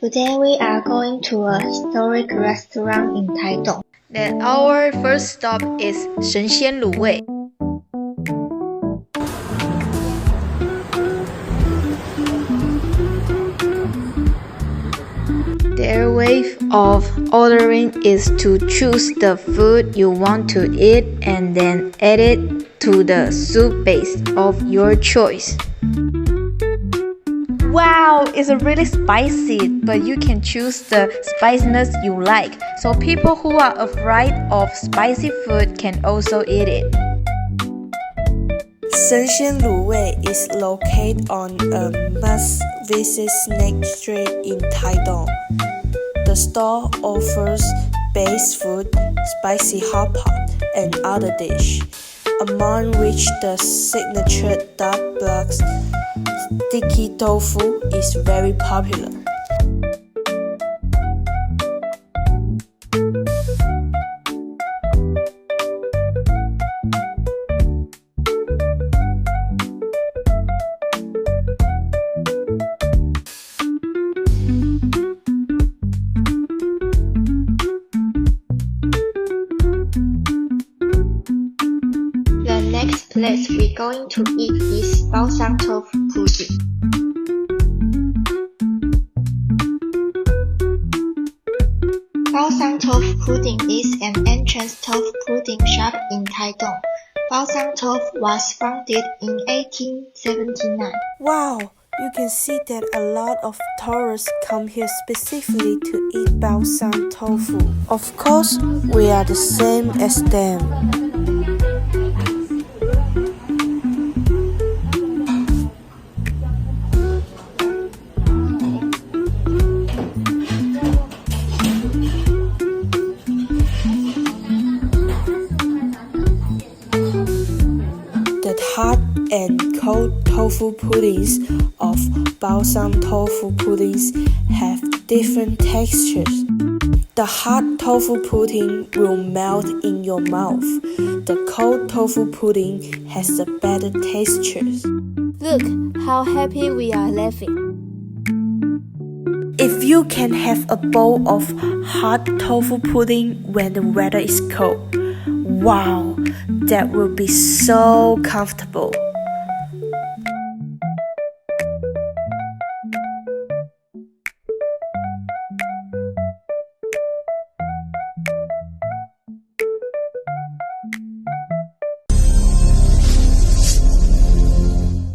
Today we are going to a historic restaurant in Taitung. Then our first stop is 神仙卤味. Their way of ordering is to choose the food you want to eat and then add it to the soup base of your choice. Wow, it's really spicy, but you can choose the spiciness you like, so people who are afraid of spicy food can also eat it. 神仙卤味 is located on a must-visit snack street in Taitung. The store offers base food, spicy hot pot, and other dishes, among which the signature dark black sticky tofu is very popular. The next place we're going to eat is Baosang tofu pudding. Baosang tofu pudding is an entrance tofu pudding shop in Taitung. Baosang tofu was founded in 1879. Wow, you can see that a lot of tourists come here specifically to eat Baosang tofu. Of course, we are the same as them. The hot and cold tofu puddings of Baosang tofu puddings have different textures. The hot tofu pudding will melt in your mouth. The cold tofu pudding has the better textures. Look how happy we are laughing. If you can have a bowl of hot tofu pudding when the weather is cold, wow, that will be so comfortable.